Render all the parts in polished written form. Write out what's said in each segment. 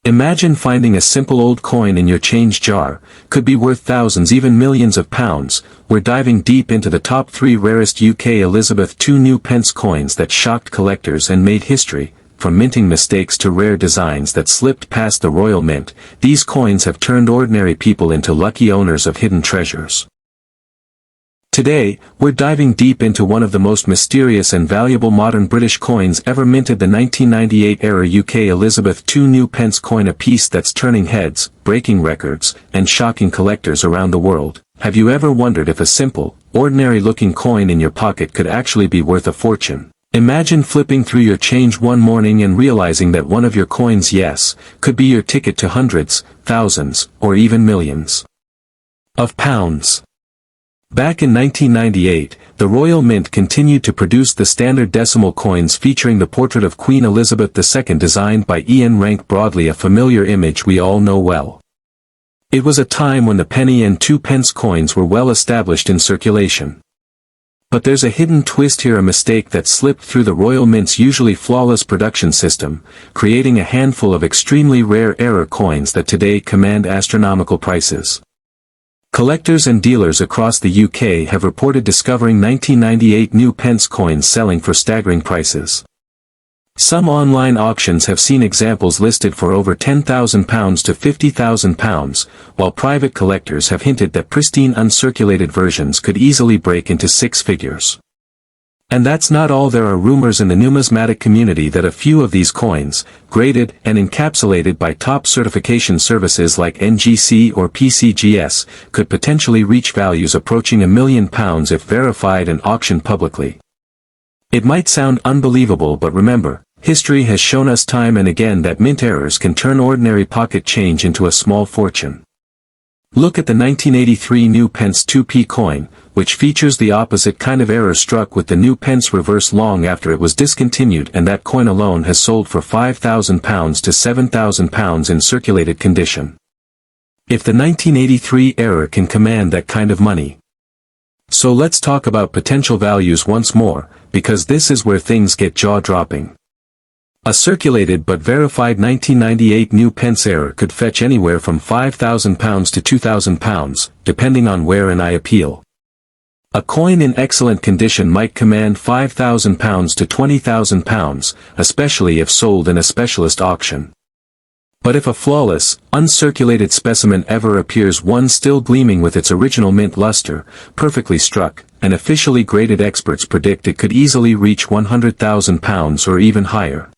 Imagine finding a simple old coin in your change jar, could be worth thousands even millions of pounds. We're diving deep into the top 3 rarest UK Elizabeth II new pence coins that shocked collectors and made history. From minting mistakes to rare designs that slipped past the Royal Mint, these coins have turned ordinary people into lucky owners of hidden treasures. Today, we're diving deep into one of the most mysterious and valuable modern British coins ever minted, the 1998-era UK Elizabeth II new pence coin, a piece that's turning heads, breaking records, and shocking collectors around the world. Have you ever wondered if a simple, ordinary-looking coin in your pocket could actually be worth a fortune? Imagine flipping through your change one morning and realizing that one of your coins, yes, could be your ticket to hundreds, thousands, or even millions of pounds. Back in 1998, the Royal Mint continued to produce the standard decimal coins featuring the portrait of Queen Elizabeth II designed by Ian Rank, broadly a familiar image we all know well. It was a time when the penny and 2p coins were well established in circulation. But there's a hidden twist here, a mistake that slipped through the Royal Mint's usually flawless production system, creating a handful of extremely rare error coins that today command astronomical prices. Collectors and dealers across the UK have reported discovering 1998 new pence coins selling for staggering prices. Some online auctions have seen examples listed for over £10,000 to £50,000, while private collectors have hinted that pristine uncirculated versions could easily break into six figures. And that's not all. There are rumors in the numismatic community that a few of these coins, graded and encapsulated by top certification services like NGC or PCGS, could potentially reach values approaching £1 million if verified and auctioned publicly. It might sound unbelievable, but remember, history has shown us time and again that mint errors can turn ordinary pocket change into a small fortune. Look at the 1983 new pence 2p coin, which features the opposite kind of error struck with the new pence reverse long after it was discontinued, and that coin alone has sold for £5,000 to £7,000 in circulated condition. If the 1983 error can command that kind of money. So let's talk about potential values once more, because this is where things get jaw-dropping. A circulated but verified 1998 new pence error could fetch anywhere from £5,000 to £2,000, depending on where and I appeal. A coin in excellent condition might command £5,000 to £20,000, especially if sold in a specialist auction. But if a flawless, uncirculated specimen ever appears, one still gleaming with its original mint luster, perfectly struck, and officially graded, experts predict it could easily reach £100,000 or even higher.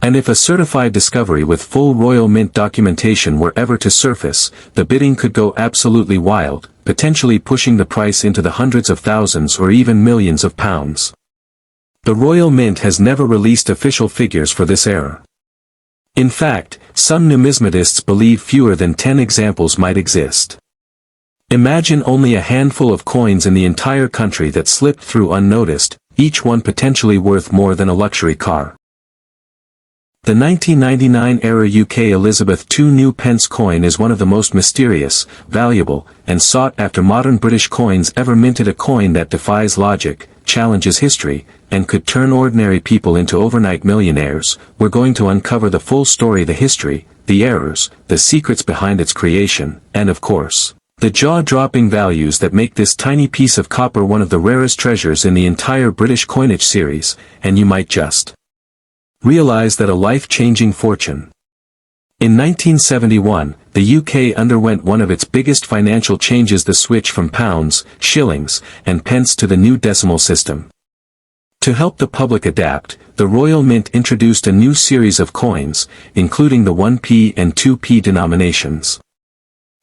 And if a certified discovery with full Royal Mint documentation were ever to surface, the bidding could go absolutely wild, potentially pushing the price into the hundreds of thousands or even millions of pounds. The Royal Mint has never released official figures for this error. In fact, some numismatists believe fewer than 10 examples might exist. Imagine only a handful of coins in the entire country that slipped through unnoticed, each one potentially worth more than a luxury car. The 1999-era UK Elizabeth II new pence coin is one of the most mysterious, valuable, and sought-after modern British coins ever minted, a coin that defies logic, challenges history, and could turn ordinary people into overnight millionaires. We're going to uncover the full story, the history, the errors, the secrets behind its creation, and of course, the jaw-dropping values that make this tiny piece of copper one of the rarest treasures in the entire British coinage series, and you might just realize that a life-changing fortune. In 1971, the UK underwent one of its biggest financial changes, the switch from pounds, shillings, and pence to the new decimal system. To help the public adapt, the Royal Mint introduced a new series of coins, including the 1p and 2p denominations.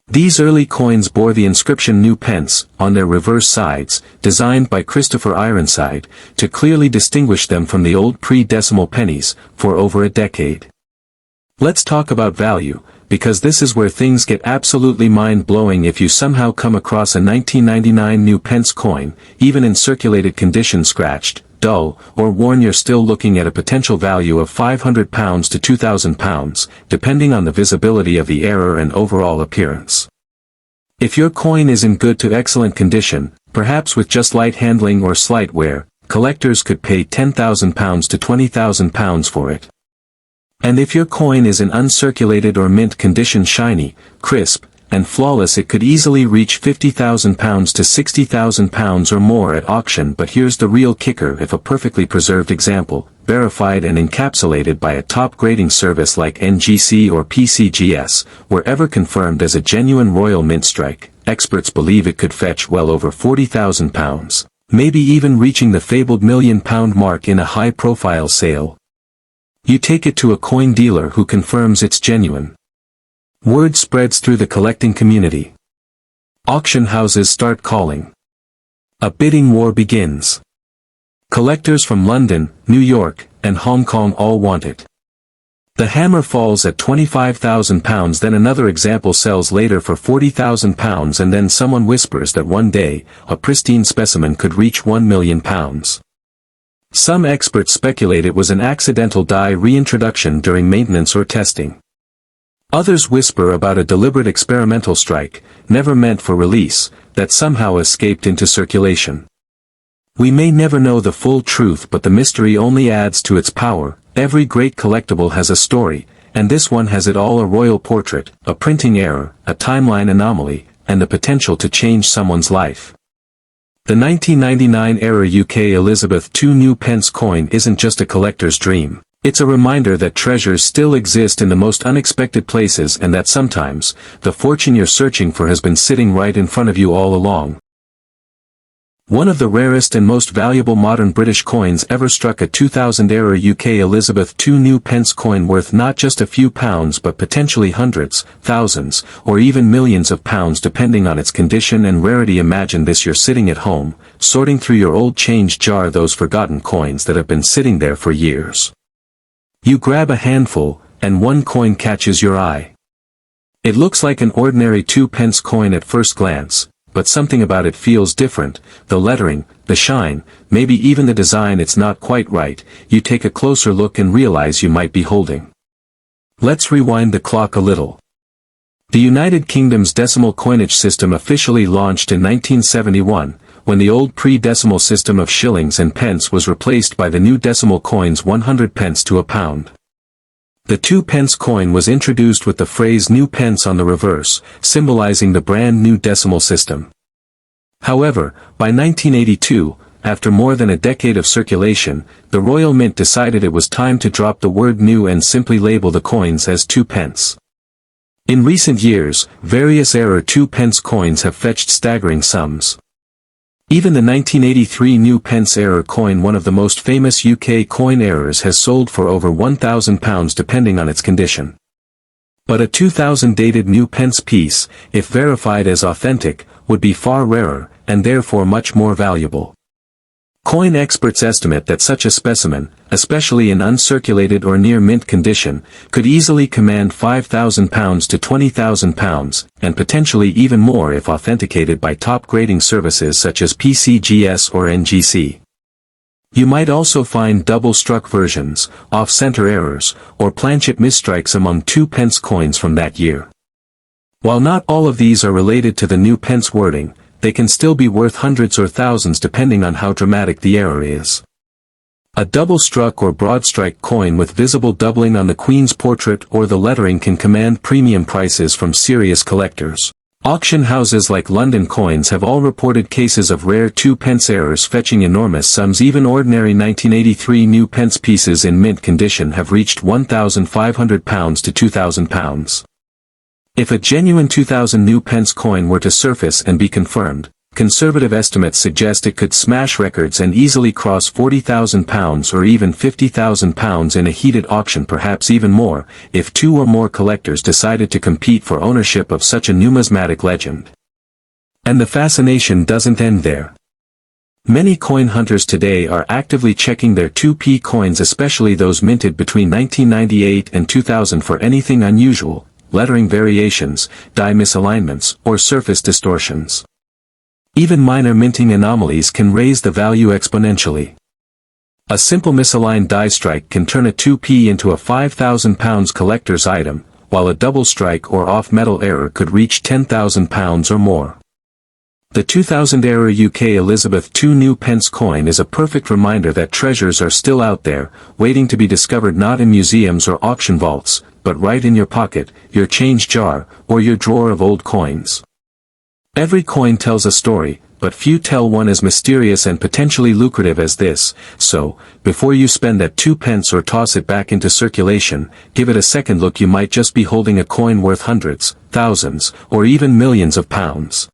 These early coins bore the inscription "New Pence" on their reverse sides, designed by Christopher Ironside, to clearly distinguish them from the old pre-decimal pennies, for over a decade. Let's talk about value, because this is where things get absolutely mind-blowing. If you somehow come across a 1999 new pence coin, even in circulated condition, scratched, dull, or worn, you're still looking at a potential value of £500 to £2,000, depending on the visibility of the error and overall appearance. If your coin is in good to excellent condition, perhaps with just light handling or slight wear, collectors could pay £10,000 to £20,000 for it. And if your coin is in uncirculated or mint condition, shiny, crisp, and flawless, it could easily reach £50,000 to £60,000 or more at auction. But here's the real kicker: if a perfectly preserved example, verified and encapsulated by a top grading service like NGC or PCGS, were ever confirmed as a genuine royal mint strike, experts believe it could fetch well over £40,000, maybe even reaching the fabled £1,000,000 mark in a high-profile sale. You take it to a coin dealer who confirms it's genuine. Word spreads through the collecting community. Auction houses start calling. A bidding war begins. Collectors from London, New York, and Hong Kong all want it. The hammer falls at £25,000, then another example sells later for £40,000, and then someone whispers that one day, a pristine specimen could reach £1,000,000. Some experts speculate it was an accidental die reintroduction during maintenance or testing. Others whisper about a deliberate experimental strike, never meant for release, that somehow escaped into circulation. We may never know the full truth, but the mystery only adds to its power. Every great collectible has a story, and this one has it all: a royal portrait, a printing error, a timeline anomaly, and the potential to change someone's life. The 1999-era UK Elizabeth II new pence coin isn't just a collector's dream. It's a reminder that treasures still exist in the most unexpected places, and that sometimes, the fortune you're searching for has been sitting right in front of you all along. One of the rarest and most valuable modern British coins ever struck a 2000-era UK Elizabeth II new pence coin worth not just a few pounds but potentially hundreds, thousands, or even millions of pounds depending on its condition and rarity. Imagine this: you're sitting at home, sorting through your old change jar, those forgotten coins that have been sitting there for years. You grab a handful, and one coin catches your eye. It looks like an ordinary 2-pence coin at first glance, but something about it feels different: the lettering, the shine, maybe even the design. It's not quite right. You take a closer look and realize you might be holding. Let's rewind the clock a little. The United Kingdom's decimal coinage system officially launched in 1971, when the old pre-decimal system of shillings and pence was replaced by the new decimal coins 100 pence to a pound. The 2-pence coin was introduced with the phrase "new pence" on the reverse, symbolizing the brand new decimal system. However, by 1982, after more than a decade of circulation, the Royal Mint decided it was time to drop the word "new" and simply label the coins as 2 pence. In recent years, various era 2-pence coins have fetched staggering sums. Even the 1983 new pence error coin, one of the most famous UK coin errors, has sold for over £1,000 depending on its condition. But a 2000 dated new pence piece, if verified as authentic, would be far rarer, and therefore much more valuable. Coin experts estimate that such a specimen, especially in uncirculated or near mint condition, could easily command £5,000 to £20,000, and potentially even more if authenticated by top grading services such as PCGS or NGC. You might also find double-struck versions, off-center errors, or planchet misstrikes among 2-pence coins from that year. While not all of these are related to the new pence wording, they can still be worth hundreds or thousands depending on how dramatic the error is. A double-struck or broad-strike coin with visible doubling on the Queen's portrait or the lettering can command premium prices from serious collectors. Auction houses like London Coins have all reported cases of rare 2-pence errors fetching enormous sums. Even ordinary 1983 new pence pieces in mint condition have reached £1,500 to £2,000. If a genuine 2000 new pence coin were to surface and be confirmed, conservative estimates suggest it could smash records and easily cross £40,000 or even £50,000 in a heated auction, perhaps even more, if 2 or more collectors decided to compete for ownership of such a numismatic legend. And the fascination doesn't end there. Many coin hunters today are actively checking their 2p coins, especially those minted between 1998 and 2000, for anything unusual: lettering variations, die misalignments, or surface distortions. Even minor minting anomalies can raise the value exponentially. A simple misaligned die strike can turn a 2p into a £5,000 collector's item, while a double strike or off-metal error could reach £10,000 or more. The 2000-era UK Elizabeth II new pence coin is a perfect reminder that treasures are still out there, waiting to be discovered, not in museums or auction vaults, but right in your pocket, your change jar, or your drawer of old coins. Every coin tells a story, but few tell one as mysterious and potentially lucrative as this, so, before you spend that 2 pence or toss it back into circulation, give it a second look. You might just be holding a coin worth hundreds, thousands, or even millions of pounds.